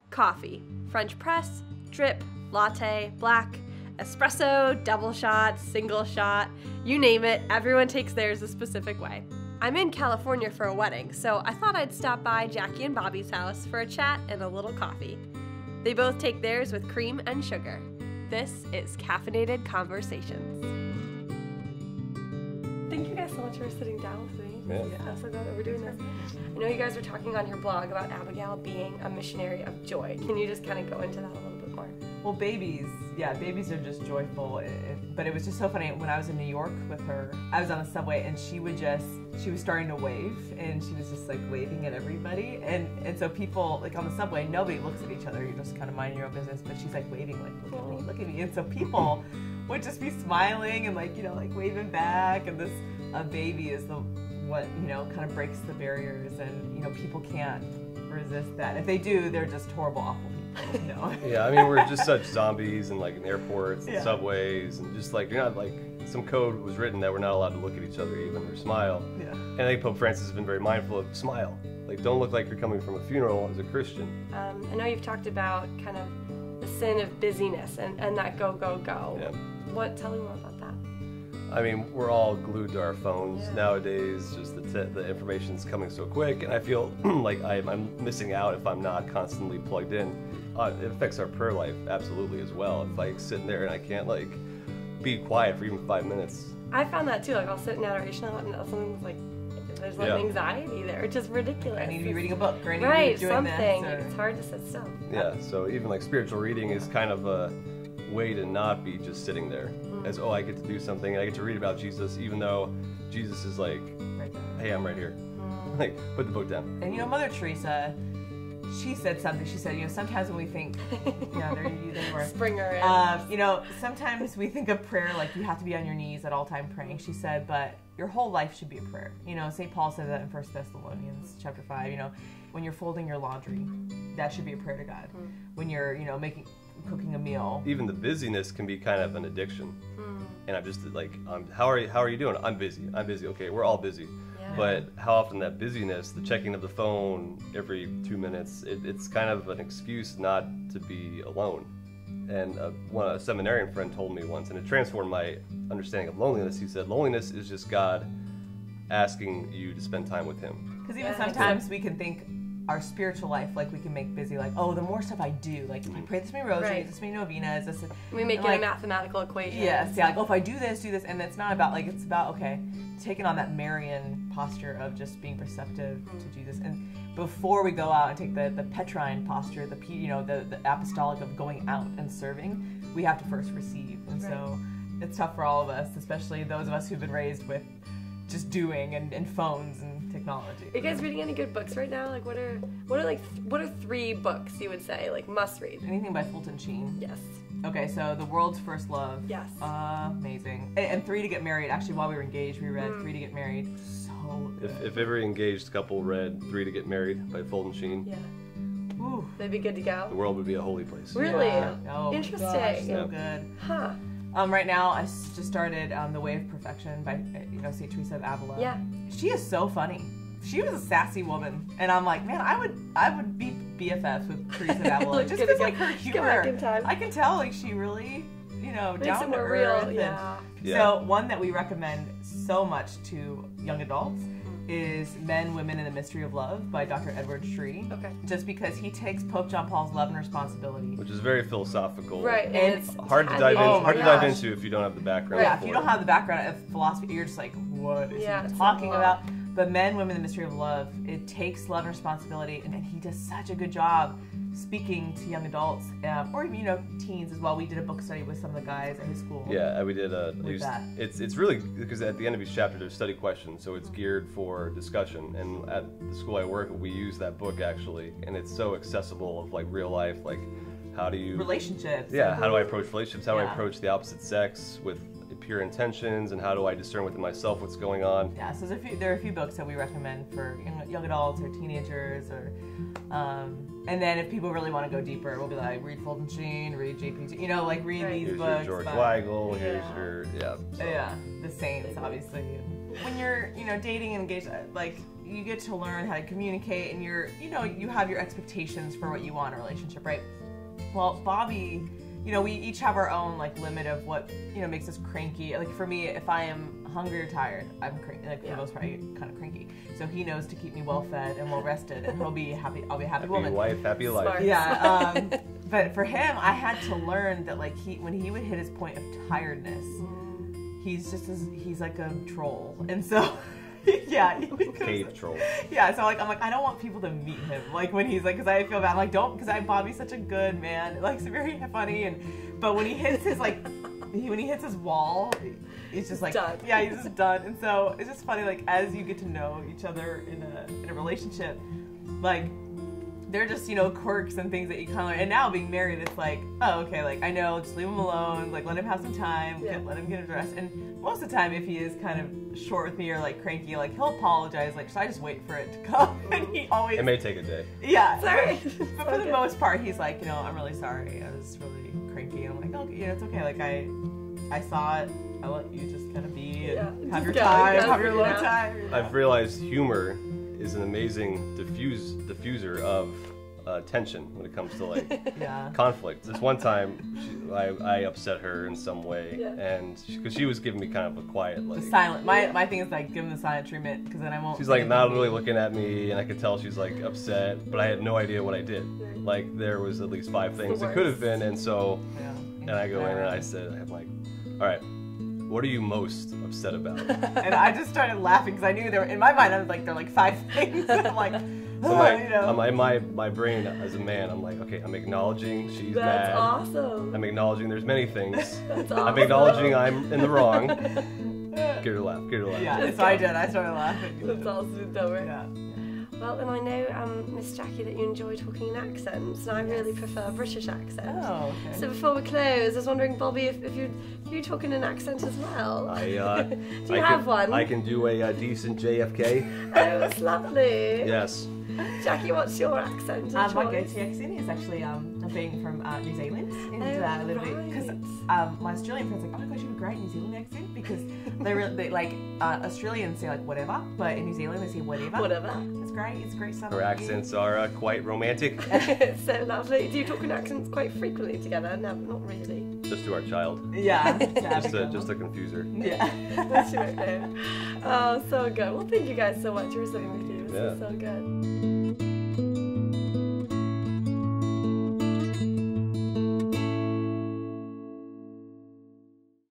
Coffee. French press, drip, latte, black, espresso, double shot, single shot, you name it, everyone takes theirs a specific way. I'm in California for a wedding, so I thought I'd stop by Jackie and Bobby's house for a chat and a little coffee. They both take theirs with cream and sugar. This is Caffeinated Conversations. Thank you guys so much for sitting down with me. Yeah. I'm so glad that we're doing this. I know you guys were talking on your blog about Abigail being a missionary of joy. Can you just kind of go into that a little bit more? Well, babies are just joyful. But it was just so funny. When I was in New York with her, I was on the subway and she was starting to wave and she was just like waving at everybody. And so people, like on the subway, nobody looks at each other. You're just kind of minding your own business. But she's like waving, like, look at me. And so people would just be smiling and like waving back. And this baby is what kind of breaks the barriers, and people can't resist that. If they do, they're just horrible, awful people. Yeah, I mean, we're just such zombies and like in airports and subways, and just like you're not like some code was written that we're not allowed to look at each other even or smile. Yeah. And I think Pope Francis has been very mindful of smile. Like, don't look like you're coming from a funeral as a Christian. I know you've talked about kind of the sin of busyness and that go. Yeah. Tell me more about that. I mean, we're all glued to our phones nowadays. Just the information's coming so quick, and I feel like I'm missing out if I'm not constantly plugged in. It affects our prayer life absolutely as well. If I sit there and I can't like be quiet for even 5 minutes. I found that too. Like I'll sit in adoration and something's like there's like anxiety there, which is ridiculous. I need to be reading a book, or I need to right, be doing something. this. It's hard to sit still. Yeah. So even like spiritual reading is kind of a way to not be just sitting there. As I get to do something, and I get to read about Jesus, even though Jesus is like, hey, I'm right here. Like, put the book down. And Mother Teresa, she said something. She said, sometimes when we think, there you were. Springer. Sometimes we think of prayer like you have to be on your knees at all time praying. She said, but your whole life should be a prayer. St. Paul said that in 1 Thessalonians chapter 5. When you're folding your laundry, that should be a prayer to God. When you're, cooking a meal. Even the busyness can be kind of an addiction. And I'm just like, how are you doing? I'm busy. Okay, we're all busy. Yeah. But how often that busyness, the checking of the phone every 2 minutes, it's kind of an excuse not to be alone. And a seminarian friend told me once, and it transformed my understanding of loneliness. He said, loneliness is just God asking you to spend time with Him. Because even sometimes we can think our spiritual life, like we can make busy, like, the more stuff I do, like I pray this many rosaries, this many novenas, this. We make it a mathematical equation. Yes, like, if I do this, and it's not about it's about taking on that Marian posture of just being receptive to Jesus, and before we go out and take the Petrine posture, the apostolic of going out and serving, we have to first receive, and so it's tough for all of us, especially those of us who've been raised with just doing and phones and technology. Are you guys reading any good books right now? Like what are 3 books you would say like must read? Anything by Fulton Sheen? Yes. Okay, so The World's First Love. Yes. Amazing. And 3 to Get Married. Actually, while we were engaged, we read 3 to Get Married. So good. If every engaged couple read 3 to Get Married by Fulton Sheen, Ooh. They'd be good to go. The world would be a holy place. Really? Yeah. Oh, interesting. Gosh, so good. Huh. Right now, I just started The Way of Perfection by St. Teresa of Avila. Yeah. She is so funny. She was a sassy woman, and I'm like, man, I would be BFFs with Teresa of Avila just because her humor. I can tell she really down to earth. Yeah. So one that we recommend so much to young adults is Men, Women, and the Mystery of Love by Dr. Edward Shree. Okay. Just because he takes Pope John Paul's love and responsibility, which is very philosophical, right? And it's hard to dive into if you don't have the background. Yeah, if you don't have the background of philosophy, you're just like, what is he talking about? But Men, Women, and the Mystery of Love, it takes love and responsibility, and he does such a good job speaking to young adults, or even teens as well. We did a book study with some of the guys at his school. Yeah, we did. It's really because at the end of each chapter there's study questions, so it's geared for discussion. And at the school I work, we use that book actually, and it's so accessible of like real life, like how do you relationships. Yeah, how do I approach relationships? How do I approach the opposite sex with pure intentions, and how do I discern within myself what's going on? Yeah, so there are a few books that we recommend for young adults or teenagers, or and then if people really want to go deeper, we'll be like, read Fulton Sheen, read JP, you know, like read these Here's books. Your George Weigel, here's your the Saints, obviously. When you're dating and engaged, like you get to learn how to communicate, and you have your expectations for what you want in a relationship, right? Well, Bobby, we each have our own like limit of what makes us cranky. Like for me, if I am hungry or tired, I'm cranky. Like for the most part, I get kind of cranky. So he knows to keep me well fed and well rested, and he'll be happy. I'll be a happy woman. Happy wife, happy life. Smart. Yeah. But for him, I had to learn that like when he would hit his point of tiredness, he's like a troll, and so. Yeah, cave troll. Yeah, so like I'm like I don't want people to meet him like when he's like, because I feel bad. I'm like because Bobby's such a good man, like he's very funny, but when he hits his when he hits his wall, it's just like done. Yeah, he's just done. And so it's just funny, like as you get to know each other in a relationship, like they're just quirks and things that you kind of learn. And now being married, it's like, oh okay, like I know, just leave him alone, like let him have some time, let him get a dress. And most of the time, if he is kind of short with me or like cranky, like he'll apologize, like should I just wait for it to come? And he always, it may take a day. Yeah, sorry. But for the most part, he's like, I'm really sorry, I was really cranky. And I'm like, okay, it's okay, like I saw it, I'll let you just kind of be and have your time, have your alone time. I've realized humor is an amazing diffuser of tension when it comes to like conflict. This one time, I upset her in some way, and because she was giving me kind of a quiet, like the silent. My thing is like give him the silent treatment, because then I won't. She's like not really looking at me, and I could tell she's like upset, but I had no idea what I did. Like there was at least 5 things it could have been, and so, and I go in and I said, I'm like, all right. What are you most upset about? And I just started laughing because I knew in my mind I was like, there are like 5 things. And I'm like, my brain as a man, I'm like, okay, I'm acknowledging she's mad. That's awesome. I'm acknowledging there's many things. That's awesome. I'm acknowledging I'm in the wrong. Get her to laugh. Yeah, so I did. I started laughing. That's awesome, don't we? Yeah. Well, and I know, Miss Jackie, that you enjoy talking in accents, and I really prefer British accents. Oh, okay. So before we close, I was wondering, Bobby, if you talk in an accent as well. Do you have one? I can do a decent JFK. Oh, that's lovely. Yes. Jackie, what's your accent? My go-to accent is actually being from New Zealand, and because my Australian friends are like, oh my gosh, you have a great New Zealand accent, because they like Australians say like whatever, but in New Zealand they say whatever. Whatever. It's great. It's great stuff. Her accents are quite romantic. It's so lovely. Do you talk in accents quite frequently together? No, not really. Just to our child. Yeah. just to confuse her. Yeah. That's right. Oh, so good. Well, thank you guys so much for sitting with you. This is so good.